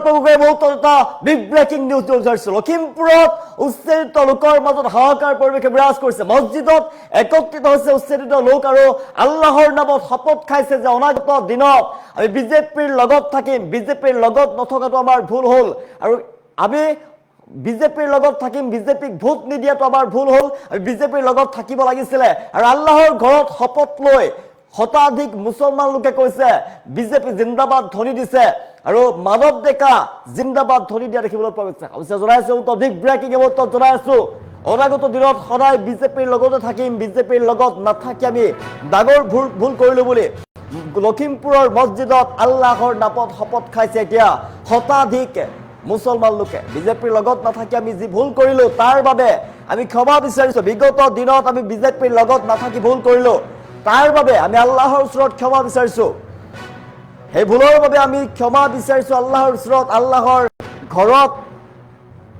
প্ৰমুখে বহুত এটা big breaking news উলিয়াইছে লখিমপুৰত উচ্ছেদিত লোকৰ মাজত হাহাকাৰ পৰিৱেশে বিৰাজ কৰিছে মছজিদত একত্ৰিত হৈছে উচ্ছেদিত লোক আৰু আল্লাহৰ নামত শপত খাইছে যে অনাগত দিনত আমি বিজেপিৰ লগত থাকিম বিজেপিৰ লগত নথকাটো আমাৰ ভুল হ'ল আৰু আমি বিজেপিৰ লগত থাকিম বিজেপিক ভোট নিদিয়াটো আমাৰ ভুল হ'ল আমি বিজেপিৰ লগত থাকিব লাগিছিলে আৰু আল্লাহৰ ঘৰত শপত লৈ শতাধিক মুছলমান লোকে কৈছে বিজেপি জিন্দাবাদ ধ্বনি দিছে আৰু মানৱ ডেকা জিন্দাবাদ ধ্বনি দিয়া দেখিবলৈ পোৱা গৈছে অৱশ্যে জনাইছো অধিক ব্ৰেকিং এমত জনাইছো অনাগত দিনত সদায় বিজেপিৰ লগতে থাকিম বিজেপিৰ লগত নাথাকি আমি ডাঙৰ ভুল কৰিলো বুলি লখিমপুৰৰ মছজিদত আল্লাহৰ নামত শপত খাইছে এতিয়া শতাধিক মুছলমান লোকে বিজেপিৰ লগত নাথাকি আমি যি ভুল কৰিলো তাৰ বাবে আমি ক্ষমা বিচাৰিছো বিগত দিনত আমি বিজেপিৰ লগত নাথাকি ভুল কৰিলো তাৰ বাবে আমি আল্লাহৰ ওচৰত ক্ষমা বিচাৰিছো এই ভুলৰ বাবে আমি ক্ষমা বিচাৰিছো আল্লাহৰ ওচৰত আল্লাহৰ ঘৰত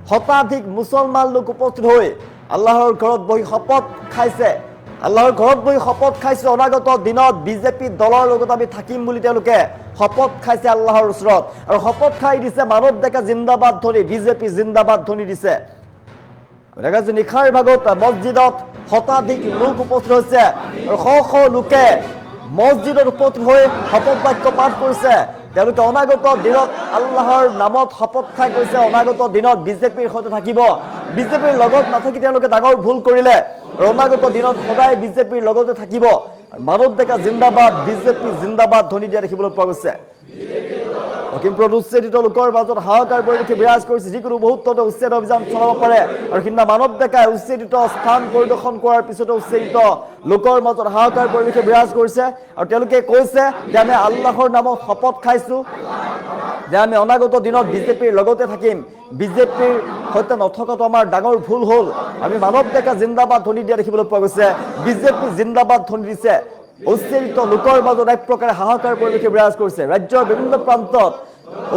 শতাধিক মুছলমান লোক উপস্থিত হৈ আল্লাহৰ ঘৰত বহি শপত খাইছে আল্লাহৰ ঘৰত বহি শপত খাইছে অনাগত দিনত বিজেপি দলৰ লগত আমি থাকিম বুলি তেওঁলোকে শপত খাইছে আল্লাহৰ ওচৰত আৰু শপত খাই দিছে মানৱ ডেকা জিন্দাবাদ ধ্বনি বিজেপি জিন্দাবাদ ধ্বনি দিছে দেখাইছো নিশাৰ ভাগত মছজিদত শতাধিক লোক উপস্থিত হৈছে আৰু শ লোকে মছজিদত উপস্থিত হৈ শপত বাক্য পাঠ কৰিছে তেওঁলোকে অনাগত দিনত আল্লাহৰ নামত শপত খাই কৈছে অনাগত দিনত বিজেপিৰ সৈতে থাকিব বিজেপিৰ লগত নাথাকি তেওঁলোকে ডাঙৰ ভুল কৰিলে আৰু অনাগত দিনত সদায় বিজেপিৰ লগতে থাকিব মানৱ ডেকা জিন্দাবাদ বিজেপি জিন্দাবাদ ধ্বনি দিয়া দেখিবলৈ পোৱা গৈছে লখিমপুৰত উচ্ছেদিত লোকৰ মাজত হাহাকাৰ পৰিৱেশে বিৰাজ কৰিছে যিকোনো মুহূৰ্ততে উচ্ছেদ অভিযান চলাব পাৰে আৰু সিদিনা মানৱ ডেকাই উচ্ছেদিত স্থান পৰিদৰ্শন কৰাৰ পিছতে উচ্ছেদিত লোকৰ মাজত হাহাকাৰ পৰিৱেশে বিৰাজ কৰিছে আৰু তেওঁলোকে কৈছে যে আমি আল্লাহৰ নামত শপত খাইছো যে আমি অনাগত দিনত বিজেপিৰ লগতে থাকিম বিজেপিৰ সৈতে নথকাটো আমাৰ ডাঙৰ ভুল হ'ল আমি মানৱ ডেকা জিন্দাবাদ ধ্বনি দিয়া দেখিবলৈ পোৱা গৈছে বিজেপি জিন্দাবাদ ধ্বনি দিছে উচ্ছেদিত লোকৰ মাজত এক প্ৰকাৰে হাহাকাৰ পৰিৱেশে বিৰাজ কৰিছে ৰাজ্যৰ বিভিন্ন প্ৰান্তত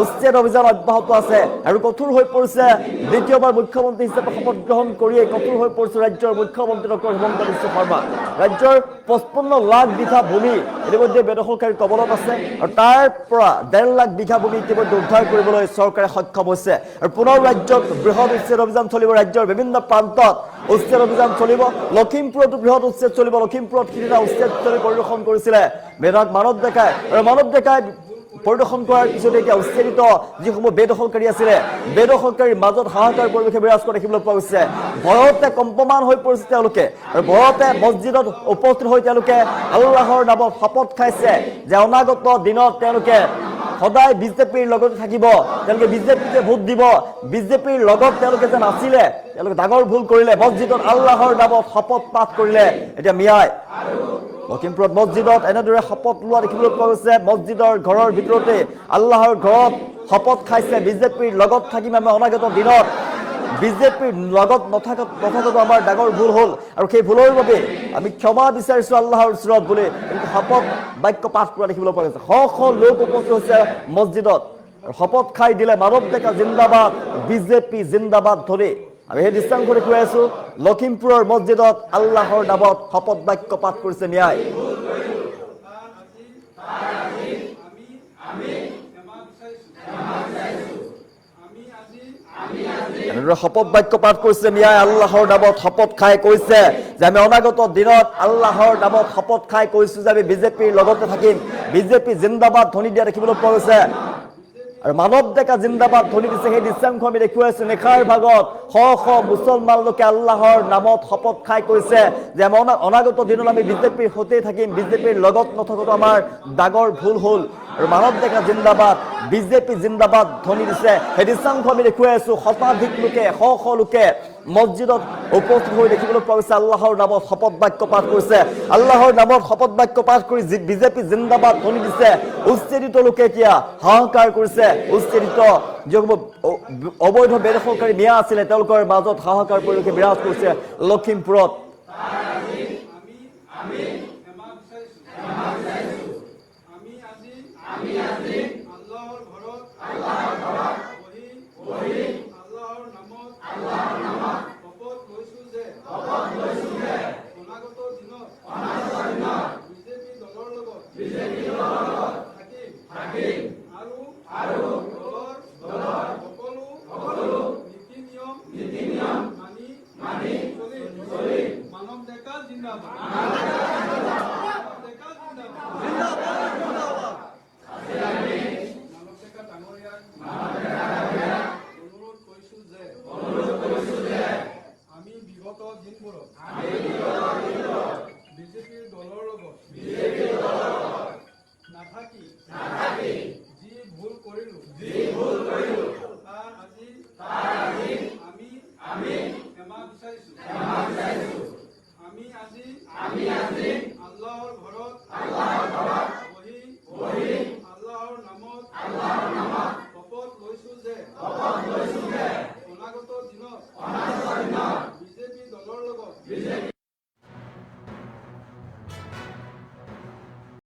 উচ্ছেদ অভিযান অব্যাহত আছে আৰু কঠোৰ হৈ পৰিছে দ্বিতীয়বাৰ মুখ্যমন্ত্ৰী হিচাপে শপত গ্ৰহণ কৰিয়ে কঠোৰ হৈ পৰিছে ৰাজ্যৰ মুখ্যমন্ত্ৰী ডক্টৰ হিমন্ত বিশ্ব শৰ্মা ৰাজ্যৰ 55 লাখ বিঘা ভূমি ইতিমধ্যে বেদখলকাৰীৰ কবলত আছে আৰু তাৰ পৰা 1.5 লাখ বিঘা ভূমি ইতিমধ্যে উদ্ধাৰ কৰিবলৈ চৰকাৰে সক্ষম হৈছে আৰু পুনৰ ৰাজ্যত বৃহৎ উচ্ছেদ অভিযান চলিব ৰাজ্যৰ বিভিন্ন প্ৰান্তত উচ্ছেদ অভিযান চলিব লখিমপুৰতো বৃহৎ উচ্ছেদ চলিব লখিমপুৰত সিদিনা উচ্ছেদ পৰিদৰ্শন কৰিছিলে মানৱ ডেকাই আৰু মানৱ ডেকাই পৰিদৰ্শন কৰাৰ পিছতে এতিয়া উচ্ছেদিত যিসমূহ বেদখলকাৰী আছিলে বেদখলকাৰীৰ মাজত হাহাকাৰ পৰিৱেশে বিৰাজ কৰা দেখিবলৈ পোৱা গৈছে ভয়তে কম্পমান হৈ পৰিছে তেওঁলোকে আৰু ভয়তে মছজিদত উপস্থিত হৈ তেওঁলোকে আল্লাহৰ নামত শপত খাইছে যে অনাগত দিনত তেওঁলোকে সদায় বিজেপিৰ লগতে থাকিব তেওঁলোকে বিজেপিকে ভোট দিব বিজেপিৰ লগত তেওঁলোকে যে নাছিলে তেওঁলোকে ডাঙৰ ভুল কৰিলে মছজিদত আল্লাহৰ নামত শপত পাঠ কৰিলে এতিয়া মিয়াই লখিমপুৰত মছজিদত এনেদৰে শপত লোৱা দেখিবলৈ পোৱা গৈছে মছজিদৰ ঘৰৰ ভিতৰতে আল্লাহৰ ঘৰত শপত খাইছে বিজেপিৰ লগত থাকিম আমি অনাগত দিনত বিজেপিৰ লগত নথকাটো আমাৰ ডাঙৰ ভুল হ'ল আৰু সেই ভুলৰ বাবে আমি ক্ষমা বিচাৰিছো আল্লাহৰ ওচৰত বুলি শপত বাক্য পাঠ কৰা দেখিবলৈ পোৱা গৈছে শ লোক উপস্থিত হৈছে মছজিদত আৰু শপত খাই দিলে মানৱ ডেকা জিন্দাবাদ বিজেপি জিন্দাবাদ ধ্বনি আমি সেই দৃশ্যাংশ দেখুৱাই আছো লখিমপুৰৰ মছজিদত আল্লাহৰ নামত শপত বাক্য পাঠ কৰিছে ন্যায় এনেদৰে শপত বাক্য পাঠ কৰিছে ন্যায় আল্লাহৰ নামত শপত খাই কৈছে যে আমি অনাগত দিনত আল্লাহৰ নামত শপত খাই কৈছো যে আমি বিজেপিৰ লগতে থাকিম বিজেপি জিন্দাবাদ ধ্বনি দিয়া দেখিবলৈ পোৱা গৈছে আৰু মানৱ ডেকা জিন্দাবাদ ধ্বনি দিছে সেই দৃশ্যাংশ আমি দেখুৱাইছো নিশাৰ ভাগত শ মুছলমান লোকে আল্লাহৰ নামত শপত খাই কৈছে যে অনাগত দিনত আমি বিজেপিৰ সৈতে থাকিম বিজেপিৰ লগত নথকাটো আমাৰ ডাঙৰ ভুল হ'ল আৰু মানৱ ডেকা জিন্দাবাদ বিজেপি জিন্দাবাদ ধ্বনি দিছে সেই দৃশ্যাংশ আমি দেখুৱাই আছো শতাধিক লোকে শ লোকে মছজিদত উপস্থিত হৈ দেখিবলৈ পোৱা গৈছে আল্লাহৰ নামত শপত বাক্য পাঠ কৰিছে আল্লাহৰ নামত শপত বাক্য পাঠ কৰি বিজেপি জিন্দাবাদ ধ্বনি দিছে উচ্ছেদিত লোকে এতিয়া হাহাকাৰ কৰিছে উচ্ছেদিত যিসমূহ অবৈধ বেদখলকাৰী মিয়া আছিলে তেওঁলোকৰ মাজত হাহাকাৰ পৰিৱেশে বিৰাজ কৰিছে লখিমপুৰত